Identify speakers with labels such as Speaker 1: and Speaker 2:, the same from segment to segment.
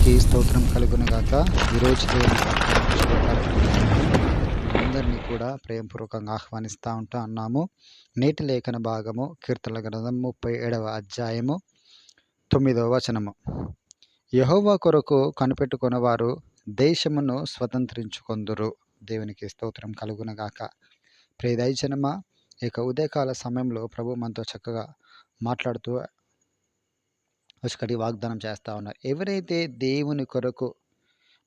Speaker 1: దేవునికి స్తోత్రం కలుగునుగాక. ఈరోజు దేవుని వాక్యాన్ని శుభ కార్యక్రమానికి అందరినీ కూడా ప్రేమపూర్వకంగా ఆహ్వానిస్తూ ఉన్నాము. నేటి లేఖన భాగము కీర్తనల గ్రంథం 37వ అధ్యాయము 9వ వచనము. యెహోవా కొరకు కనిపెట్టుకొనివారు దేశమును స్వతంత్రించుకొందురు. దేవునికి స్తోత్రం కలుగునుగాక. ప్రియ దైవజనమా, ఇక ఉదయకాల సమయంలో ప్రభు మనతో చక్కగా మాట్లాడుతూ ఒకటి వాగ్దానం చేస్తూ ఉన్నారు. ఎవరైతే దేవుని కొరకు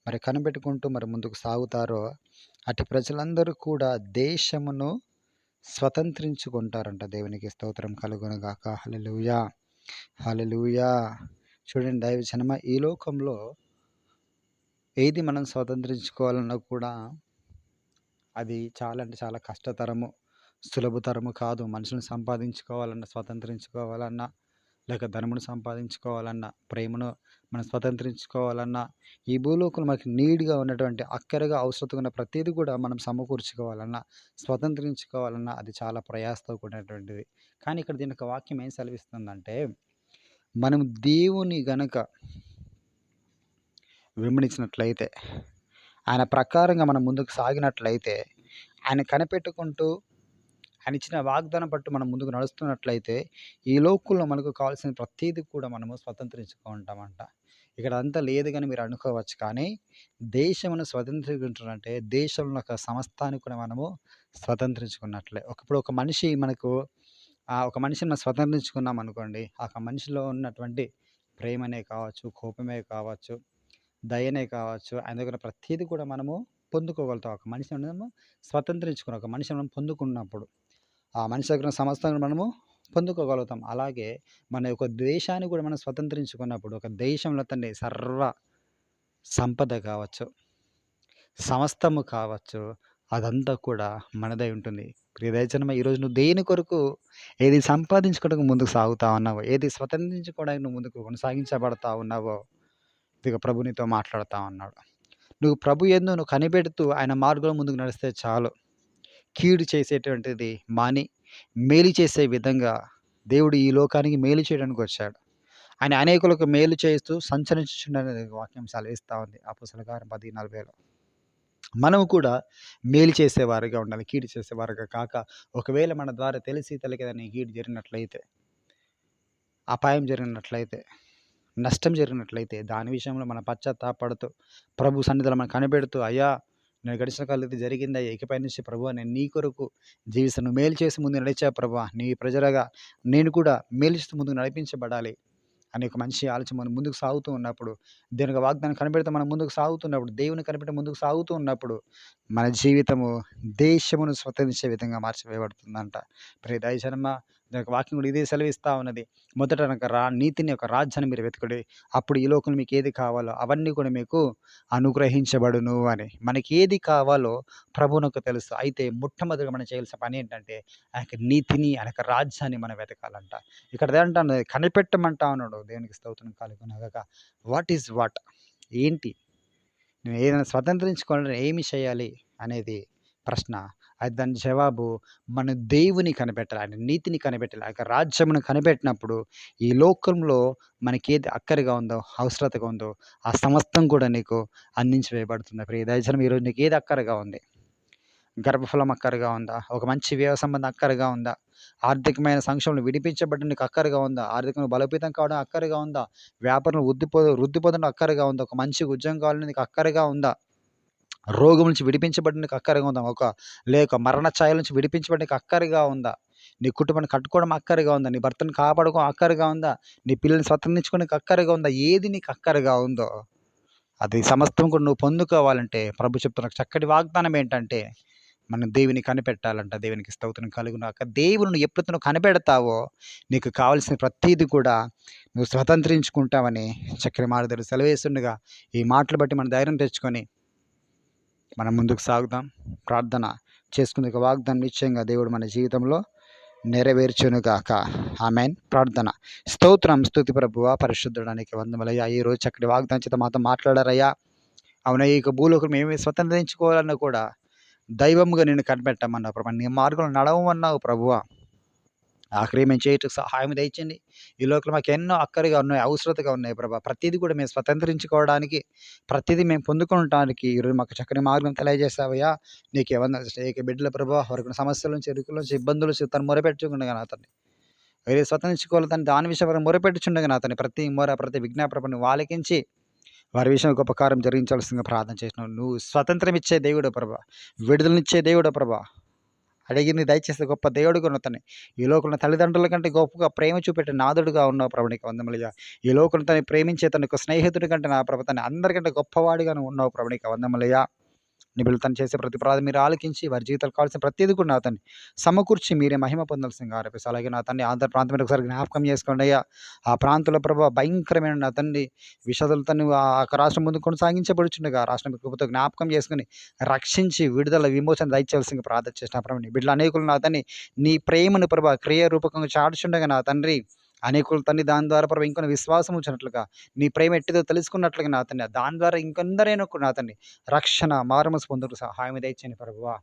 Speaker 1: మరి కనిపెట్టుకుంటూ మరి ముందుకు సాగుతారో అటు ప్రజలందరూ కూడా దేశమును స్వతంత్రించుకుంటారంట. దేవునికి స్తోత్రం కలుగునుగాక. హల్లెలూయా, హల్లెలూయా. చూడండి దైవజనమా, ఈ లోకంలో ఏది మనం స్వతంత్రించుకోవాలన్నా కూడా అది చాలా అంటే చాలా కష్టతరము, సులభతరము కాదు. మనుషులను సంపాదించుకోవాలన్నా, స్వతంత్రించుకోవాలన్నా, లేక ధనమును సంపాదించుకోవాలన్నా, ప్రేమను మనం స్వతంత్రించుకోవాలన్నా, ఈ భూలోకంలో మనకి నీడ్గా ఉన్నటువంటి అక్కరగా అవసరం ఉన్న ప్రతిదీ కూడా మనం సమకూర్చుకోవాలన్నా, స్వతంత్రించుకోవాలన్నా అది చాలా ప్రయాసతో కూడినటువంటిది. కానీ ఇక్కడ దీని యొక్క వాక్యం ఏం సెలవిస్తుందంటే, మనం దేవుని గనక వెంబడించినట్లయితే, ఆయన ప్రకారంగా మనం ముందుకు సాగినట్లయితే, ఆయన కనిపెట్టుకుంటూ ఆయన ఇచ్చిన వాగ్దానం పట్టు మనం ముందుకు నడుస్తున్నట్లయితే ఈ లోకంలో మనకు కావాల్సిన ప్రతిదీ కూడా మనము స్వతంత్రించుకుంటామంట. ఇక్కడ అంతా లేదు కానీ మీరు అనుకోవచ్చు, కానీ దేశమును స్వతంత్రించుకుంటారంటే దేశంలో ఒక సమస్తాన్ని కూడా మనము స్వతంత్రించుకున్నట్లే. ఒకప్పుడు ఒక మనిషి మనకు ఒక మనిషిని మనం స్వతంత్రించుకున్నాం అనుకోండి, ఆ మనిషిలో ఉన్నటువంటి ప్రేమనే కావచ్చు, కోపమే కావచ్చు, దయనే కావచ్చు, ఆయన దగ్గర ప్రతిదీ కూడా మనము పొందుకోగలుగుతాం. ఒక మనిషిని మనము స్వతంత్రించుకున్నాం, ఒక మనిషిని మనం పొందుకున్నప్పుడు ఆ మనిషి దగ్గర సమస్తాన్ని మనము పొందుకోగలుగుతాం. అలాగే మన యొక్క దేశాన్ని కూడా మనం స్వతంత్రించుకున్నప్పుడు ఒక దేశంలో తండ్రి సర్వ సంపద కావచ్చు, సమస్తము కావచ్చు, అదంతా కూడా మనదై ఉంటుంది. ప్రియ దైవజనమా, ఈరోజు నువ్వు దేని కొరకు ఏది సంపాదించుకోవడానికి ముందుకు సాగుతా ఉన్నావో, ఏది స్వతంత్రించుకోవడానికి నువ్వు ముందుకు కొనసాగించబడతా ఉన్నావో, ఇదిగో ప్రభు నీతో మాట్లాడుతూ ఉన్నాడు. నువ్వు ప్రభు యందు నువ్వు కనిపెడుతూ ఆయన మార్గంలో ముందుకు నడిస్తే చాలు. కీడు చేసేటువంటిది మాని మేలు చేసే విధంగా దేవుడు ఈ లోకానికి మేలు చేయడానికి వచ్చాడు. ఆయన అనేకులకు మేలు చేస్తూ సంచరించుచుండని వాక్యం సెలవిస్తూ ఉంది అపోస్తలుల కార్యం 10:40లో. మనము కూడా మేలు చేసేవారుగా ఉండాలి, కీడు చేసేవారుగా కాక. ఒకవేళ మన ద్వారా తెలిసి తెలియదని కీడు జరిగినట్లయితే, అపాయం జరిగినట్లయితే, నష్టం జరిగినట్లయితే దాని విషయంలో మనం పశ్చాత్తాపడుతూ ప్రభు సన్నిధిలో మనం కనిపెడుతూ, అయ్యా నేను గడిచిన కాలం ఇది జరిగిందయ్యా, ఇకపై నుంచి ప్రభువా నేను నీ కొరకు జీవిస్తాను, మేలు చేసి ముందు నడిచా ప్రభువా, నీ ప్రజలుగా నేను కూడా మేలు చేస్తూ ముందుకు నడిపించబడాలి అనే ఒక మంచి ఆలోచన మనం ముందుకు సాగుతూ ఉన్నప్పుడు, దేవునికి వాగ్దానం కనిపెడితే మనం ముందుకు సాగుతున్నప్పుడు, దేవుని కనిపెట్టి ముందుకు సాగుతూ ఉన్నప్పుడు మన జీవితము దేశమును స్వతంత్రించే విధంగా మార్చివేయబడుతుందంట. ప్రియ దైవజనమా, దానికి వాక్యం కూడా ఇదే సెలవిస్తూ ఉన్నది. మొదట నీతిని ఒక రాజ్యాన్ని మీరు వెతుకుడి, అప్పుడు ఈ లోకంలో మీకు ఏది కావాలో అవన్నీ కూడా మీకు అనుగ్రహించబడును అని. మనకి ఏది కావాలో ప్రభువునకు తెలుసు. అయితే మొట్టమొదటిగా మనం చేయాల్సిన పని ఏంటంటే ఆ యొక్క నీతిని, ఆ యొక్క రాజ్యాన్ని మనం వెతకాలంట. ఇక్కడ ఏంటన్నది కనిపెట్టమంటా ఉన్నాడు. దేవునికి స్తోత్రం కలుగునుగాక. వాట్ ఈజ్ వాట్, ఏంటి నేను ఏదైనా స్వతంత్రించుకోవాలంటే ఏమి చేయాలి అనేది ప్రశ్న. అది దాని జవాబు మన దేవుని కనిపెట్టాలి, ఆయన నీతిని కనిపెట్టాలి. ఆ యొక్క రాజ్యమును కనిపెట్టినప్పుడు ఈ లోకంలో మనకి ఏది అక్కరగా ఉందో, అవసరతగా ఉందో ఆ సమస్తం కూడా నీకు అందించి వేయబడుతుంది. ప్రియ దైవజనం, ఈరోజు నీకు ఏది అక్కరగా ఉంది? గర్భఫలం అక్కరగా ఉందా? ఒక మంచి వివాహ సంబంధం అక్కరగా ఉందా? ఆర్థికమైన సంక్షోభంలో విడిపించబడడం నీకు అక్కరగా ఉందా? ఆర్థికంగా బలోపేతం కావడం అక్కరగా ఉందా? వ్యాపారంలో వృద్ధి పొందడం అక్కరగా ఉందా? ఒక మంచి ఉద్యోగం కావాలని నీకు అక్కరగా ఉందా? రోగం నుంచి విడిపించబడడానికి అక్కరగా ఉందా? లేక మరణ ఛాయల నుంచి విడిపించబడడానికి అక్కరగా ఉందా? నీ కుటుంబాన్ని కట్టుకోవడం అక్కరగా ఉందా? నీ భర్తను కాపాడుకోవడం అక్కరగా ఉందా? నీ పిల్లల్ని స్వతంత్రించుకోవడానికి అక్కరగా ఉందా? ఏది నీకు అక్కరగా ఉందో అది సమస్తం కూడా నువ్వు పొందుకోవాలంటే ప్రభు చెప్తున్న చక్కటి వాగ్దానం ఏంటంటే మనం దేవుని కనిపెట్టాలంట. దేవునికి స్తోత్రం కలుగునాక. దేవుని ఎప్పుడైతే నువ్వు కనిపెడతావో నీకు కావాల్సిన ప్రతీది కూడా నువ్వు స్వతంత్రించుకుంటావని చక్కని మాటలు సెలవేస్తుండగా ఈ మాటలు బట్టి మనం ధైర్యం తెచ్చుకొని మనం ముందుకు సాగుదాం. ప్రార్థన చేసుకునే వాగ్దానం నిశ్చయంగా దేవుడు మన జీవితంలో నెరవేర్చునుగాక. ఆమెన్. ప్రార్థన. స్తోత్రం, స్తుతి ప్రభువా, పరిశుద్ధుడానికి వందములయ్యా. ఈరోజు చక్కటి వాగ్దానం చేత మాతో మాట్లాడారయ్యా. అవునా, ఈ భూలోకం మేమే స్వతంత్రించుకోవాలన్నా కూడా దైవముగా నేను కనిపెట్టమన్నావు ప్రభు, నీ మార్గంలో నడవమన్నావు ప్రభువా. ఆఖరి మేము చేయుటకు సహాయం దయచేయండి. ఈ లోకంలో మాకెన్నో అక్కరగా ఉన్నాయి, అవసరతగా ఉన్నాయి ప్రభా. ప్రతీది కూడా మేము స్వతంత్రించుకోవడానికి, ప్రతీదీ మేము పొందుకోవటానికి ఈరోజు మాకు చక్కని మార్గం తెలియజేశావయ్యా. నీకేమన్నా ఏక బిడ్డల ప్రభా వారికి సమస్యల నుంచి, ఇరుకుల నుంచి, ఇబ్బందుల నుంచి తను మొరపెట్టుచుండగా నా తండ్రి. ఏది స్వతంత్రించుకోవాలి తండ్రి దాని విషయం మొరపెట్టుచుండగా నా తండ్రి ప్రతి మొర, ప్రతి విజ్ఞాపన నువ్వు ఆలకించి వారి విషయంలో గొప్ప కార్యం జరిగించాల్సిందిగా ప్రార్థన చేసినావు. నువ్వు స్వతంత్రం ఇచ్చే దేవుడు ప్రభా, విడుదలనిచ్చే దేవుడు ప్రభా. అడిగింది దయచేస్తే గొప్ప దేవుడుగా ఉన్న తన్ని ఈ లోకంలో తల్లిదండ్రుల కంటే గొప్పగా ప్రేమ చూపెట్టే నాదుడుగా ఉన్నావు ప్రభు, నీకు వందములయ్యా. ఈ లోకంలో తను ప్రేమించే తన యొక్క స్నేహితుడి కంటే నా ప్రభు తను అందరికంటే గొప్పవాడిగా నువ్వు ఉన్నావు ప్రభు, నీకు వందములయ్యా. నీ బిడ్డలు తను చేసే ప్రతి ప్రార్థన మీరు ఆలకించి వారి జీవితాలు కావాల్సిన ప్రతిదీ కూడా నా తండ్రి సమకూర్చి మీరే మహిమ పొందాల్సిందిగా ఆరోపిస్తారు. అలాగే నా తండ్రి ఆంధ్ర ప్రాంతం మీద ఒకసారి జ్ఞాపకం చేసుకోండి అయ్యా. ఆ ప్రాంతంలో ప్రభావ భయంకరమైన నా తండ్రి విషాదాలతో ఆ రాష్ట్రం ముందు కొనసాగించబడుచుండగా ఆ రాష్ట్రం కృపతో జ్ఞాపకం చేసుకుని రక్షించి విడుదల విమోచన దయచేయాల్సిందిగా ప్రార్థన చేసిన ప్రభు. నీ బిడ్డలు అనేకులు నా తండ్రి నీ ప్రేమను ప్రభావ క్రియ రూపకంగా చాటుచుండగా నా తండ్రి అనేకులు తండ్రి దాని ద్వారా ప్రభావ ఇంకొన్ని విశ్వాసం ఉంచినట్లుగా నీ ప్రేమ ఎట్టిదో తెలుసుకున్నట్లుగా నా తండ్రి దాని ద్వారా ఇంకొందరైనా నా తండ్రి రక్షణ మారుమనసు పొందుటకు సహాయం దయచేయండి ప్రభువా.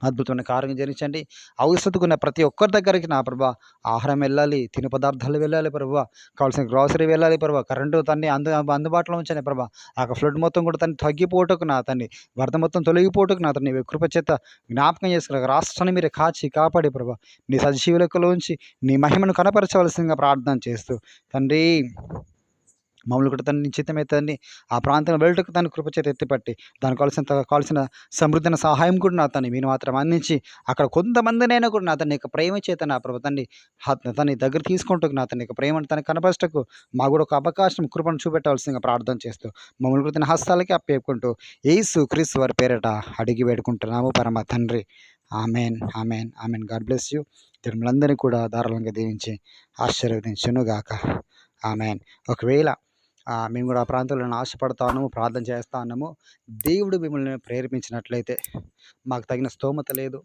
Speaker 1: అద్భుతమైన కార్యం జరిగించండి. అవసరతకున్న ప్రతి ఒక్కరి దగ్గరికి నా ప్రభా ఆహారం వెళ్ళాలి, తినే పదార్థాలు వెళ్ళాలి ప్రభా, కావాల్సిన గ్రాసరీ వెళ్ళాలి ప్రభా, కరెంటు తన్ని అందుబాటులో ఉంచండి ప్రభా. ఆ ఫ్లడ్ మొత్తం కూడా తను తగ్గిపోవటకు నా తండ్రి, వరద మొత్తం తొలగిపోవటకు నా తండ్రి కృప చేత జ్ఞాపకం చేసుకున్న రాష్ట్రాన్ని మీరు కాపాడి ప్రభా నీ సజీవులకులోంచి నీ మహిమను కనపరచవలసిందిగా ప్రార్థన చేస్తూ తండ్రి మమ్మల్ని కూడా తన నిశ్చితమైతే ఆ ప్రాంతంలో వెళ్ళటకు తన కృపచేత ఎత్తిపట్టి దానికి కావాల్సిన సమృద్ధి సహాయం కూడా నా తను మీరు మాత్రం అందించి అక్కడ కొంతమందినైనా కూడా నా తన యొక్క ప్రేమ చేత నా ప్రభు తండ్రి తన దగ్గర తీసుకుంటూ నా తన యొక్క ప్రేమను తన కనపరచటకు మాకు కూడా ఒక అవకాశం కృపను చూపెట్టవలసిందిగా ప్రార్థన చేస్తూ మమ్మల్ని కూడా తన హస్తాలకి అప్పేపుకుంటూ యేసు క్రీస్తు వారి పేరట అడిగి వేడుకుంటున్నాము పరమ తండ్రి. Amen, amen, amen. God bless you. తిరుమలందరినీ కూడా ధారాళంగా దీవించి ఆశీర్వదించునుగాక. ఆమెన్. ఒకవేళ మేము కూడా ఆ ప్రాంతంలో ఆశపడతా ఉన్నాము, ప్రార్థన చేస్తూ ఉన్నాము. దేవుడు మిమ్మల్ని ప్రేరేపించినట్లయితే మాకు తగిన స్తోమత లేదు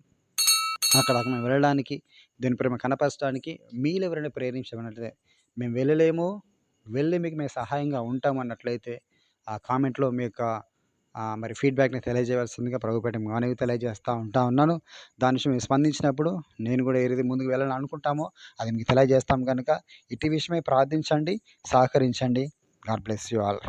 Speaker 1: అక్కడ మేము వెళ్ళడానికి, దీని ప్రేమ కనపరచడానికి మీలో ఎవరైనా ప్రేరించమన్నట్లయితే మేము వెళ్ళలేము, వెళ్ళి మీకు మేము సహాయంగా ఉంటామన్నట్లయితే ఆ కామెంట్లో మీ యొక్క మరి ఫీడ్బ్యాక్ని తెలియజేయవలసిందిగా ప్రభుపేట మనవి తెలియజేస్తూ ఉన్నాను. దాని విషయం మేము స్పందించినప్పుడు నేను కూడా ఏది ముందుకు వెళ్ళాలని అనుకుంటామో అది మీకు తెలియజేస్తాం కనుక ఇటు విషయమై ప్రార్థించండి, సహకరించండి. God bless you all.